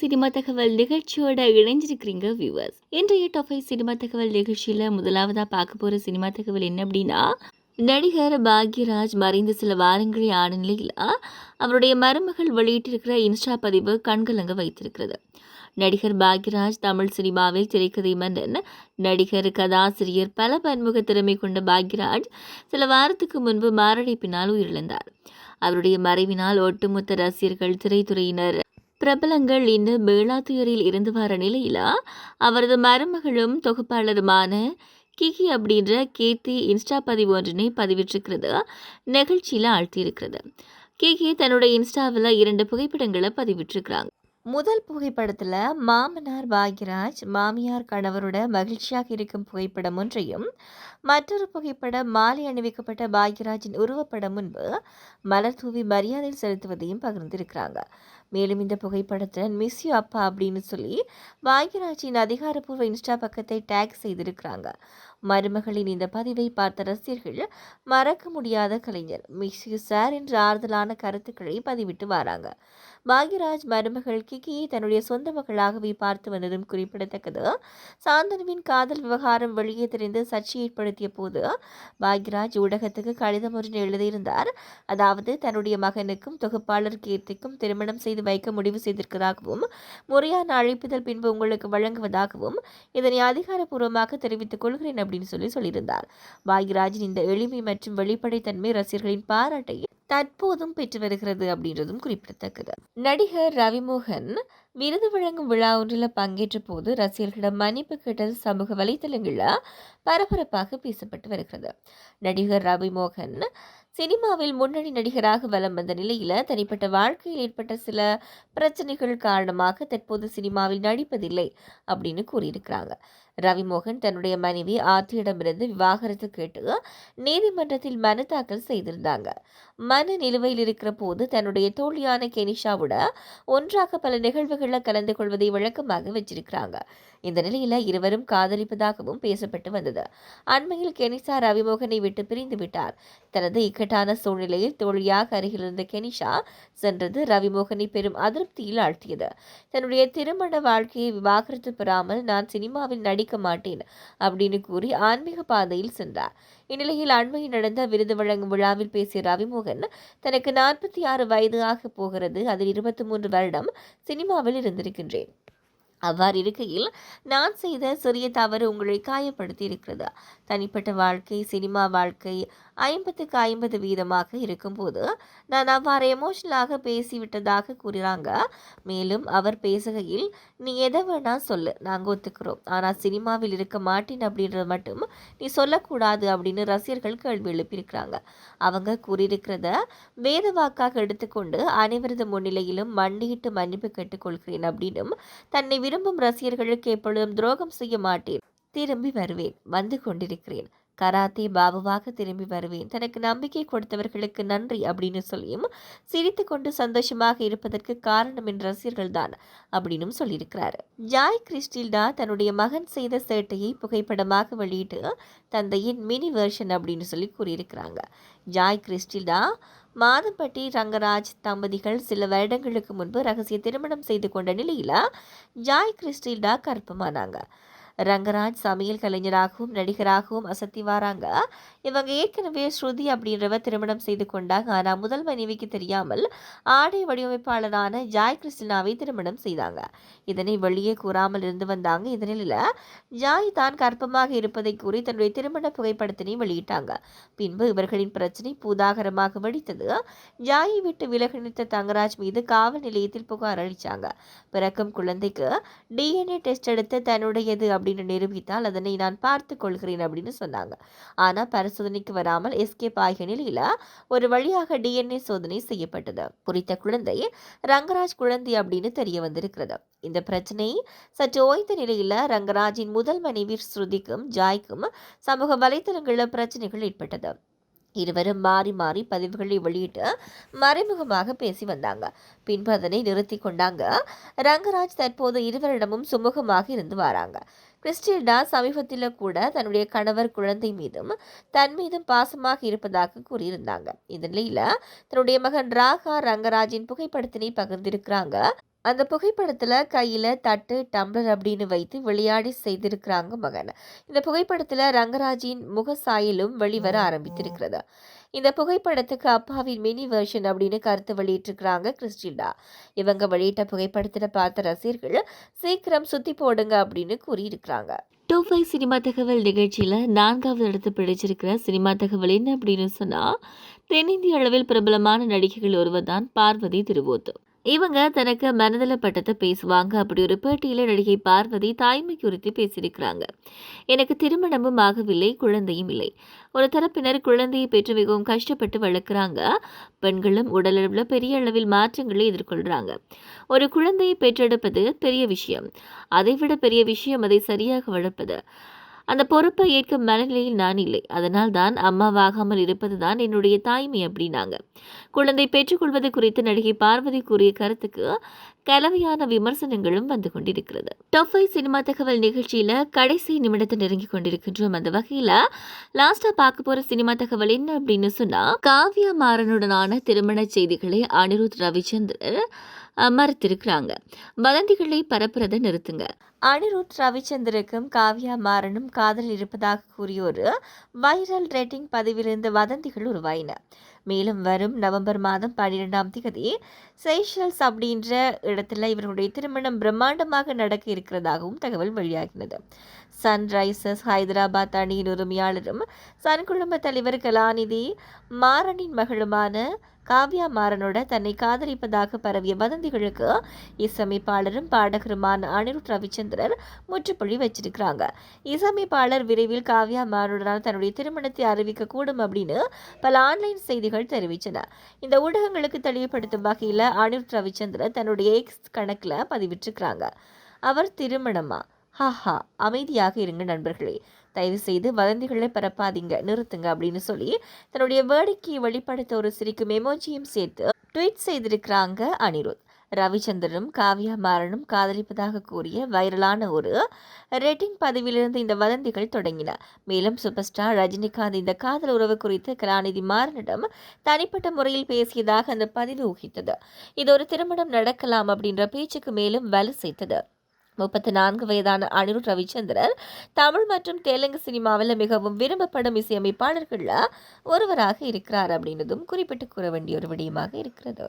Cinema தகவல் நிகழ்ச்சியோட இணைஞ்சிருக்கிறீங்க viewers. இன்றைய டாப் 5 சினிமா தகவல் நிகழ்ச்சியில் முதலாவதாக பார்க்க போகிற சினிமா தகவல் என்ன அப்படின்னா, நடிகர் பாக்யராஜ் மறைந்து சில வாரங்களே ஆன நிலையில் அவருடைய மருமகள் வெளியிட்டிருக்கிற இன்ஸ்டா பதிவு கண்கலங்க வைத்திருக்கிறது. நடிகர் பாக்யராஜ் தமிழ் சினிமாவில் திரைக்கதை மன்னன், நடிகர், கதாசிரியர், பல பன்முக திறமை கொண்ட பாக்யராஜ் சில வாரத்துக்கு முன்பு மாரடைப்பினால் உயிரிழந்தார். அவருடைய மறைவினால் ஒட்டுமொத்த ரசிகர்கள், திரைத்துறையினர், பிரபலங்கள் இன்னும் மேளாத்துயரில் இருந்து வர நிலையில அவரது மருமகளும் தொகுப்பாளருமான கிகி அப்படின்ற கீர்த்தி இன்ஸ்டா பதிவு ஒன்றினை பதிவிட்டிருக்கிறது நிகழ்ச்சியில் ஆழ்த்தியிருக்கிறது. கிகி தன்னுடைய இன்ஸ்டாவில் 2 புகைப்படங்களை பதிவிட்டிருக்கிறாங்க. முதல் புகைப்படத்தில் மாமனார் பாக்யராஜ் மாமியார் கணவரோட மகிழ்ச்சியாக இருக்கும் புகைப்படம் ஒன்றையும், மற்றொரு புகைப்படம் மாலை அணிவிக்கப்பட்ட பாக்யராஜின் உருவப்படம் முன்பு மலர் தூவி மரியாதை செலுத்துவதையும் பகிர்ந்திருக்கிறாங்க. மேலும் இந்த புகைப்படத்தில் மிஸ் யூ அப்பா அப்படின்னு சொல்லி பாக்யராஜின் அதிகாரப்பூர்வ இன்ஸ்டா பக்கத்தை டேக் செய்திருக்கிறாங்க. மருமகளின் இந்த பதிவை பார்த்த ரசிகர்கள் மறக்க முடியாத கலைஞர், மிஸ் யூ சார் என்ற ஆறுதலான கருத்துக்களை பதிவிட்டு வராங்க. பாக்யராஜ் மருமகள் கிகியை தன்னுடைய சொந்த மகளாகவே பார்த்து வந்ததும் குறிப்பிடத்தக்கது. சாந்தனுவின் காதல் விவகாரம் வெளியே தெரிந்து சர்ச்சை ஏற்படுத்திய போது பாக்யராஜ் ஊடகத்துக்கு கடிதம் ஒன்று எழுதியிருந்தார். அதாவது, தன்னுடைய மகனுக்கும் தொகுப்பாளர் கீர்த்திக்கும் திருமணம் செய்து வைக்க முடிவு செய்திருக்கிறதாகவும், முறையான அழைப்புதல் பின்பு உங்களுக்கு வழங்குவதாகவும் இதனை அதிகாரப்பூர்வமாக தெரிவித்துக் கொள்கிறேன் அப்படின்னு சொல்லியிருந்தார். பாக்யராஜின் இந்த எளிமை மற்றும் வெளிப்படைத்தன்மை ரசிகர்களின் பாராட்டை தற்போதும் பெற்று வருகிறது அப்படின்றதும் குறிப்பிடத்தக்கது. நடிகர் ரவிமோகன் விருது வழங்கும் விழா ஒன்றில் பங்கேற்ற போது ரசிகர்களிடம் மன்னிப்பு கேட்டது சமூக வலைதளங்களில் பரபரப்பாக பேசப்பட்டு வருகிறது. நடிகர் ரவிமோகன் சினிமாவில் முன்னணி நடிகராக வலம் வந்த நிலையில் தனிப்பட்ட வாழ்க்கையில் ஏற்பட்ட சில பிரச்சனைகள் காரணமாக தற்போது சினிமாவில் நடிப்பதில்லை அப்படின்னு கூறியிருக்கிறாங்க. ரவிமோகன் தன்னுடைய மனைவி ஆர்த்தியிடமிருந்து விவாகரத்து கேட்டு நீதிமன்றத்தில் மனு தாக்கல் செய்திருந்தாங்க. மனு நிலுவையில் இருக்கிற போது தன்னுடைய தோழியான கெனிஷாவோட ஒன்றாக பல நிகழ்வுகளில் கலந்து கொள்வதை வழக்கமாக வச்சிருக்கிறாங்க. இந்த நிலையில இருவரும் காதலிப்பதாகவும் பேசப்பட்டு வந்தது. அண்மையில் கெனிஷா ரவிமோகனை விட்டு பிரிந்து விட்டார். தனது இக்கட்டான சூழ்நிலையில் தோழியாக அருகில் இருந்த கெனிஷா சென்றது ரவிமோகனை பெரும் அதிருப்தியில் ஆழ்த்தியது. தன்னுடைய திருமண வாழ்க்கையை விவாகரத்து பெறாமல் நான் சினிமாவில் நடிக்க மாட்டேன் அப்படின்னு கூறி ஆன்மீக பாதையில் சென்றார். இந்நிலையில் அண்மையில் நடந்த விருது வழங்கும் விழாவில் பேசிய ரவிமோகன், தனக்கு 46 வயது ஆக போகிறது, அதில் 23 வருடம் சினிமாவில் இருந்திருக்கின்றேன். அவ்வாறு இருக்கையில் நான் செய்த சிறிய தவறு உங்களை காயப்படுத்தி இருக்கிறது. தனிப்பட்ட வாழ்க்கை, சினிமா வாழ்க்கை 50க்கு 50 வீதமாக இருக்கும்போது நான் அவ்வாறு எமோஷனலாக பேசிவிட்டதாக கூறுறாங்க. மேலும் அவர் பேசுகையில், நீ எதை வேணா சொல்லு, நாங்கள் ஒத்துக்கிறோம், ஆனால் சினிமாவில் இருக்க மாட்டேன் அப்படின்றது மட்டும் நீ சொல்லக்கூடாது அப்படின்னு ரசிகர்கள் கேள்வி எழுப்பியிருக்கிறாங்க. அவங்க கூறியிருக்கிறத வேத வாக்காக எடுத்துக்கொண்டு அனைவரது முன்னிலையிலும் மண்டியிட்டு மன்னிப்பு கேட்டுக்கொள்கிறேன் அப்படின்னும், தன்னை விரும்பும் ரசிகர்களுக்கு எப்பொழுதும் துரோகம் செய்ய மாட்டேன், திரும்பி வருவேன், வந்து கொண்டிருக்கிறேன், கராத்தே பாபுவாக திரும்பி வருவேன், தனக்கு நம்பிக்கை கொடுத்தவர்களுக்கு நன்றி அப்படின்னு சொல்லியும் சிரித்து கொண்டு சந்தோஷமாக இருப்பதற்கு காரணம் என்ற ரசிகர்கள் தான் அப்படின்னு சொல்லியிருக்கிறாரு. ஜாய் கிறிஸ்டில்டா தன்னுடைய மகன் செய்த சேட்டையை புகைப்படமாக வெளியிட்டு தந்தையின் மினி வெர்ஷன் அப்படின்னு சொல்லி கூறியிருக்கிறாங்க. ஜாய் கிறிஸ்டில்டா மாதம்பட்டி ரங்கராஜ் தம்பதிகள் சில வருடங்களுக்கு முன்பு ரகசிய திருமணம் செய்து கொண்ட நிலையில ஜாய் கிறிஸ்டில்டா கர்ப்பமானாங்க. ரங்கராஜ் சமையல் கலைஞராகவும் நடிகராகவும் அசத்தி வராங்க. இவங்க ஏற்கனவே ஸ்ருதி அப்படின்றவ திருமணம் செய்து கொண்டாங்க. ஆனால் முதல் மனைவிக்கு தெரியாமல் ஆடை வடிவமைப்பாளரான ஜாய் கிறிஸ்டினாவை திருமணம் செய்தாங்க. இதனை வெளியே கூறாமல் இருந்து வந்தாங்க. இதனில் ஜாய் தான் கர்ப்பமாக இருப்பதை கூறி தன்னுடைய திருமண புகைப்படத்தினை வெளியிட்டாங்க. பின்பு இவர்களின் பிரச்சனை பூதாகரமாக வெடித்தது. ஜாயை விட்டு விலகி நிறுத்த தங்கராஜ் மீது காவல் நிலையத்தில் புகார் அளித்தாங்க. பிறக்கும் குழந்தைக்கு DNA டெஸ்ட் எடுத்து தன்னுடையது அப்படின்னு நிரூபித்தால் அதனை நான் பார்த்து கொள்கிறேன் அப்படின்னு சொன்னாங்க. ஆனால் பரிசோதனைக்கு வராமல் எஸ்கேப் ஆகிய நிலையில ஒரு வழியாக DNA சோதனை செய்யப்பட்டது. குறித்த குழந்தை ரங்கராஜ் குழந்தை அப்படின்னு தெரிய வந்திருக்கிறது. இந்த பிரச்சனை சற்று ஓய்ந்த நிலையில ரங்கராஜின் முதல் மனைவி ஸ்ருதிக்கும் ஜாய்க்கும் சமூக வலைதளங்களில் பிரச்சனைகள் ஏற்பட்டது. இருவரும் மாறி மாறி பதிவுகளை வெளியிட்டு மறைமுகமாக பேசி வந்தாங்க. பின்பு அதனை நிறுத்தி கொண்டாங்க. ரங்கராஜ் தற்போது இருவரிடமும் சுமூகமாக இருந்து வராங்க. கிறிஸ்டில்டா சமீபத்தில் கூட தன்னுடைய கணவர், குழந்தை மீதும் தன் மீதும் பாசமாக இருப்பதாக கூறியிருந்தாங்க. இந்த நிலையில தன்னுடைய மகன் ராகா ரங்கராஜின் புகைப்படத்தினை பகிர்ந்திருக்கிறாங்க. அந்த புகைப்படத்துல கையில தட்டு, டம்ளர் அப்படின்னு வைத்து விளையாடி செய்திருக்கிறாங்க மகன். இந்த புகைப்படத்துல ரங்கராஜின் முக சாயலும் வெளிவர ஆரம்பித்திருக்கிறது. இந்த புகைப்படத்துக்கு அப்பாவின் மினி வெர்ஷன் அப்படின்னு கருத்து வெளியிட்டிருக்கிறாங்க கிறிஸ்டினா. இவங்க வெளியிட்ட புகைப்படத்துல பார்த்த ரசிகர்கள் சீக்கிரம் சுத்தி போடுங்க அப்படின்னு கூறியிருக்கிறாங்க. டாப் 5 சினிமா தகவல் நிகழ்ச்சியில 4வது இடத்தை பிடிச்சிருக்கிற சினிமா தகவல் என்ன அப்படின்னு சொன்னா, தென்னிந்திய அளவில் பிரபலமான நடிகைகள் ஒருவர் தான் பார்வதி திருவோத்து. இவங்க தனக்கு மனதில் பட்டதை பேசுவாங்க. அப்படி ஒரு பேட்டியில நடிகை பார்வதி தாய்மை குறித்து பேசியிருக்கிறாங்க. எனக்கு திருமணமும் ஆகவில்லை, குழந்தையும் இல்லை. ஒரு தரப்பினர் குழந்தையை பெற்று மிகவும் கஷ்டப்பட்டு வளர்க்குறாங்க. பெண்களும் உடலளவில் பெரிய அளவில் மாற்றங்களை எதிர்கொள்றாங்க. ஒரு குழந்தையை பெற்றெடுப்பது பெரிய விஷயம். அதைவிட பெரிய விஷயம் அதை சரியாக வளர்ப்பது. அந்த பொறுப்பை ஏற்கும் மனநிலையில் நான் இல்லை. அதனால் தான் அம்மாவாகாமல் இருப்பது தான் என்னுடைய தாய்மை அப்படின்னாங்க. குழந்தை பெற்றுக்கொள்வது குறித்து நடிகை பார்வதி கூறிய கருத்துக்கு கலவையான விமர்சனங்களும் வந்து கொண்டிருக்கிறது. டாப் 5 சினிமா தகவல் நிகழ்ச்சியில கடைசி நிமிடத்தை நெருங்கி கொண்டிருக்கின்றோம். அந்த வகையில லாஸ்டா பார்க்க போற சினிமா தகவல் என்ன அப்படின்னு சொன்னா, காவ்யா மாறனுடனான திருமண செய்திகளை அனிருத் ரவிச்சந்திரன் மறுத்திருக்கிறாங்க. வதந்திகளை பரப்புறதை நிறுத்துங்க. அனிருத் ரவிச்சந்திருக்கும் காவ்யா மாறனும் காதல் இருப்பதாக கூறிய ஒரு வைரல் ரேட்டிங் பதிவிலிருந்து வதந்திகள் உருவாயின. மேலும் வரும் நவம்பர் மாதம் 12ஆம் தேதி செய்ஷல்ஸ் அப்படின்ற இடத்துல இவர்களுடைய திருமணம் பிரம்மாண்டமாக நடக்க இருக்கிறதாகவும் தகவல் வெளியாகினது. சன்ரைசர்ஸ் ஹைதராபாத் அணியின் உரிமையாளரும் சன் குழும தலைவர் கலாநிதி மாறனின் மகளுமான காவ்யா மாறனோட தன்னை காதலிப்பதாக பரவிய வதந்திகளுக்கு இசையமைப்பாளரும் பாடகருமான அனிருத் ரவிச்சந்திரன் முற்றுப்புள்ளி வச்சிருக்கிறாங்க. இசையமைப்பாளர் விரைவில் காவ்யா மாறனுடனான தன்னுடைய திருமணத்தை அறிவிக்க கூடும் அப்படின்னு பல ஆன்லைன் செய்திகள் தெரிவித்தன. இந்த ஊடகங்களுக்கு தெளிவுபடுத்தும் வகையில் அனிருத் ரவிச்சந்திரன் தன்னுடைய எக்ஸ் கணக்கில் பதிவிட்டிருக்கிறாங்க. அவர் திருமணமா? ஹாஹா, அமைதியாக இருங்க நண்பர்களே, தயவு செய்து வதந்திகளை பரப்பாதீங்க, நிறுத்துங்க அப்படின்னு சொல்லி தன்னுடைய வேடிக்கையை வெளிப்படுத்த ஒரு சிரிக்கும் எமோஜியும் சேர்த்து ட்வீட் செய்திருக்கிறாங்க அனிருத். ரவிச்சந்திரனும் காவ்யா மாறனும் காதலிப்பதாக கூறிய வைரலான ஒரு ரேட்டிங் பதிவிலிருந்து இந்த வதந்திகள் தொடங்கின. மேலும் சூப்பர் ஸ்டார் ரஜினிகாந்த் இந்த காதல் உறவு குறித்து கலாநிதி மாறனிடம் தனிப்பட்ட முறையில் பேசியதாக அந்த பதிவு ஊகித்தது. இது ஒரு திருமணம் நடக்கலாம் அப்படின்ற பேச்சுக்கு மேலும் வலு சேர்த்தது. 34 வயதான அனிருத் ரவிச்சந்திரன் தமிழ் மற்றும் தெலுங்கு சினிமாவில் மிகவும் விரும்பப்படும் இசையமைப்பாளர்களில் ஒருவராக இருக்கிறார் அப்படின்றதும் குறிப்பிட்டு கூற வேண்டிய ஒரு விடயமாக இருக்கிறது.